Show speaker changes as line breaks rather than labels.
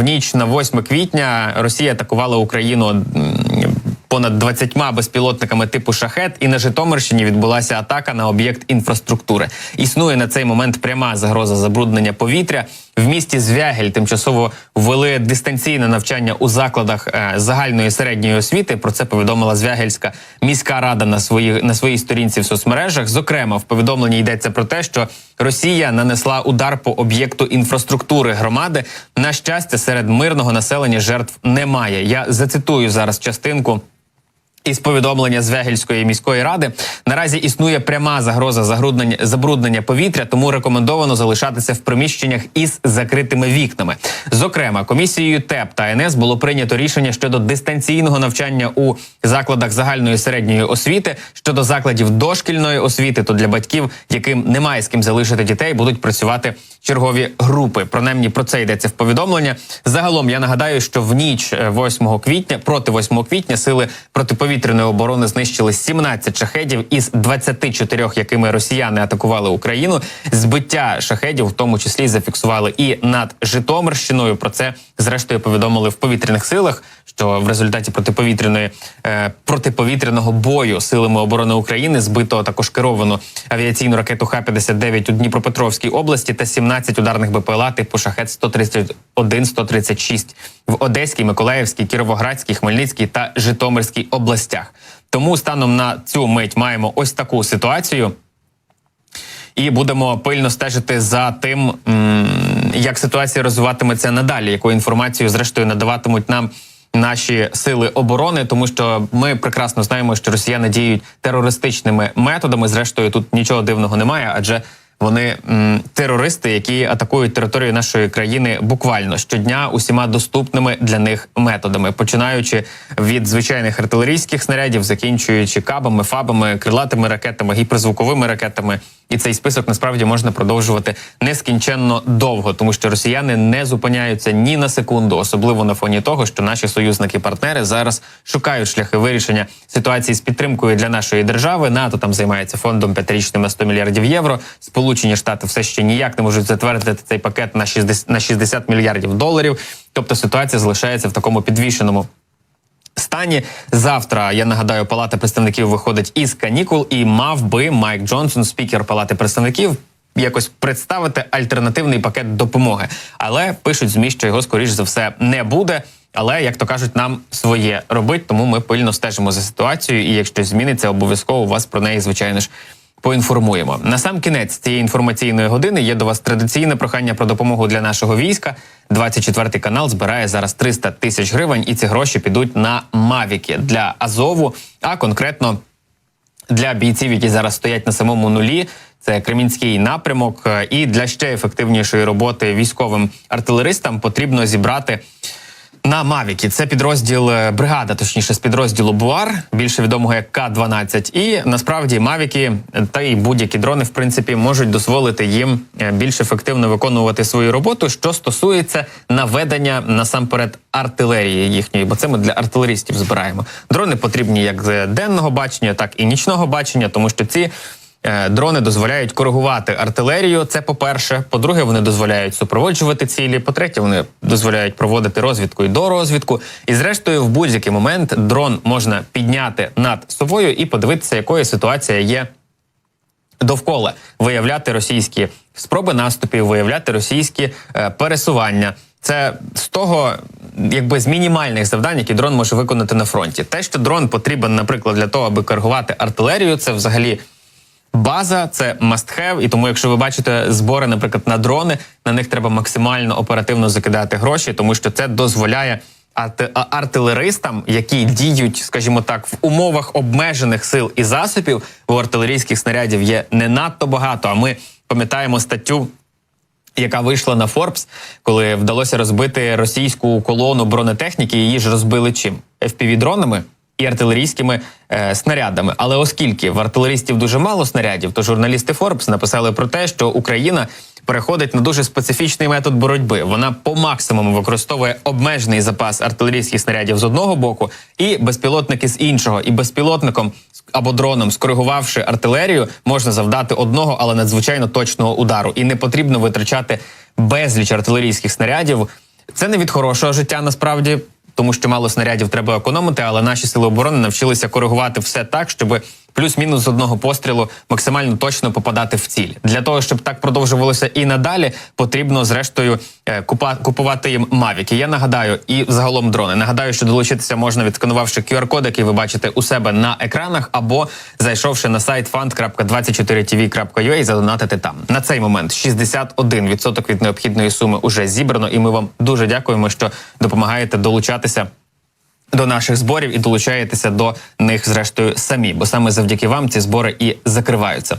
ніч на 8 квітня Росія атакувала Україну понад 20 безпілотниками типу «Шахед», і на Житомирщині відбулася атака на об'єкт інфраструктури. Існує на цей момент пряма загроза забруднення повітря. В місті Звягель тимчасово ввели дистанційне навчання у закладах загальної середньої освіти. Про це повідомила Звягельська міська рада на своїй сторінці в соцмережах. Зокрема, в повідомленні йдеться про те, що Росія нанесла удар по об'єкту інфраструктури громади. На щастя, серед мирного населення жертв немає. Я зацитую зараз частинку із повідомлення Звягельської міської ради. Наразі існує пряма загроза забруднення повітря, тому рекомендовано залишатися в приміщеннях із закритими вікнами. Зокрема, комісією ТЕП та НС було прийнято рішення щодо дистанційного навчання у закладах загальної середньої освіти. Щодо закладів дошкільної освіти, то для батьків, яким немає з ким залишити дітей, будуть працювати чергові групи. Принаймні про це йдеться в повідомлення. Загалом я нагадаю, що в ніч 8 квітня, проти 8 квітня, сили протиповітряної оборони знищили 17 шахедів із 24, якими росіяни атакували Україну. Збиття шахедів в тому числі зафіксували і над Житомирщиною. Про це, зрештою, повідомили в повітряних силах, що в результаті протиповітряного бою силами оборони України збито також керовану авіаційну ракету Х-59 у Дніпропетровській області та 17 ударних БПЛА типу «Шахед-131-136» в Одеській, Миколаївській, Кіровоградській, Хмельницькій та Житомирській областях. Тому станом на цю мить маємо ось таку ситуацію. І будемо пильно стежити за тим, як ситуація розвиватиметься надалі, яку інформацію, зрештою, надаватимуть нам наші сили оборони, тому що ми прекрасно знаємо, що росіяни діють терористичними методами. Зрештою, тут нічого дивного немає, адже вони терористи, які атакують територію нашої країни буквально щодня усіма доступними для них методами, починаючи від звичайних артилерійських снарядів, закінчуючи кабами, фабами, крилатими ракетами, гіперзвуковими ракетами. І цей список насправді можна продовжувати нескінченно довго, тому що росіяни не зупиняються ні на секунду, особливо на фоні того, що наші союзники-партнери зараз шукають шляхи вирішення ситуації з підтримкою для нашої держави. НАТО там займається фондом 5-річним на 100 мільярдів євро. Сполучені Штати все ще ніяк не можуть затвердити цей пакет на 60 мільярдів доларів. Тобто ситуація залишається в такому підвішеному стані. Завтра, я нагадаю, Палата представників виходить із канікул, і мав би Майк Джонсон, спікер Палати представників, якось представити альтернативний пакет допомоги. Але пишуть ЗМІ, що його, скоріш за все, не буде. Але, як то кажуть, нам своє робить, тому ми пильно стежимо за ситуацією, і якщо зміниться, обов'язково вас про неї, звичайно ж, поінформуємо. На сам кінець цієї інформаційної години є до вас традиційне прохання про допомогу для нашого війська. 24-й канал збирає зараз 300 тисяч гривень, і ці гроші підуть на мавіки для Азову, а конкретно для бійців, які зараз стоять на самому нулі. Це Кремінський напрямок, і для ще ефективнішої роботи військовим артилеристам потрібно зібрати на мавіки. Це підрозділ, бригада, точніше, з підрозділу Буар, більше відомого як К-12. І насправді мавіки та й будь-які дрони, в принципі, можуть дозволити їм більш ефективно виконувати свою роботу, що стосується наведення насамперед артилерії їхньої, бо це ми для артилеристів збираємо. Дрони потрібні як з денного бачення, так і нічного бачення, тому що ці дрони дозволяють коригувати артилерію, це по-перше. По-друге, вони дозволяють супроводжувати цілі. По-третє, вони дозволяють проводити розвідку і дорозвідку. І зрештою, в будь-який момент дрон можна підняти над собою і подивитися, якою ситуація є довкола. Виявляти російські спроби наступів, виявляти російські пересування. Це з того, якби з мінімальних завдань, які дрон може виконати на фронті. Те, що дрон потрібен, наприклад, для того, аби коригувати артилерію, це взагалі база, це must have, і тому, якщо ви бачите збори, наприклад, на дрони, на них треба максимально оперативно закидати гроші, тому що це дозволяє артилеристам, які діють, скажімо так, в умовах обмежених сил і засобів, бо артилерійських снарядів є не надто багато, а ми пам'ятаємо статтю, яка вийшла на Forbes, коли вдалося розбити російську колону бронетехніки, її ж розбили чим? FPV-дронами і артилерійськими снарядами. Але оскільки в артилерістів дуже мало снарядів, то журналісти Forbes написали про те, що Україна переходить на дуже специфічний метод боротьби. Вона по максимуму використовує обмежений запас артилерійських снарядів з одного боку і безпілотники з іншого. І безпілотником або дроном, скоригувавши артилерію, можна завдати одного, але надзвичайно точного удару. І не потрібно витрачати безліч артилерійських снарядів Це не від хорошого життя насправді, тому що мало снарядів треба економити, але наші сили оборони навчилися коригувати все так, щоб плюс-мінус з одного пострілу максимально точно попадати в ціль. Для того, щоб так продовжувалося і надалі, потрібно, зрештою, купувати їм мавіки. Я нагадаю, і загалом дрони. Нагадаю, що долучитися можна, відсканувавши QR-код, який ви бачите у себе на екранах, або зайшовши на сайт fund.24tv.ua і задонатити там. На цей момент 61% від необхідної суми уже зібрано, і ми вам дуже дякуємо, що допомагаєте долучатися до наших зборів і долучаєтеся до них, зрештою, самі. Бо саме завдяки вам ці збори і закриваються.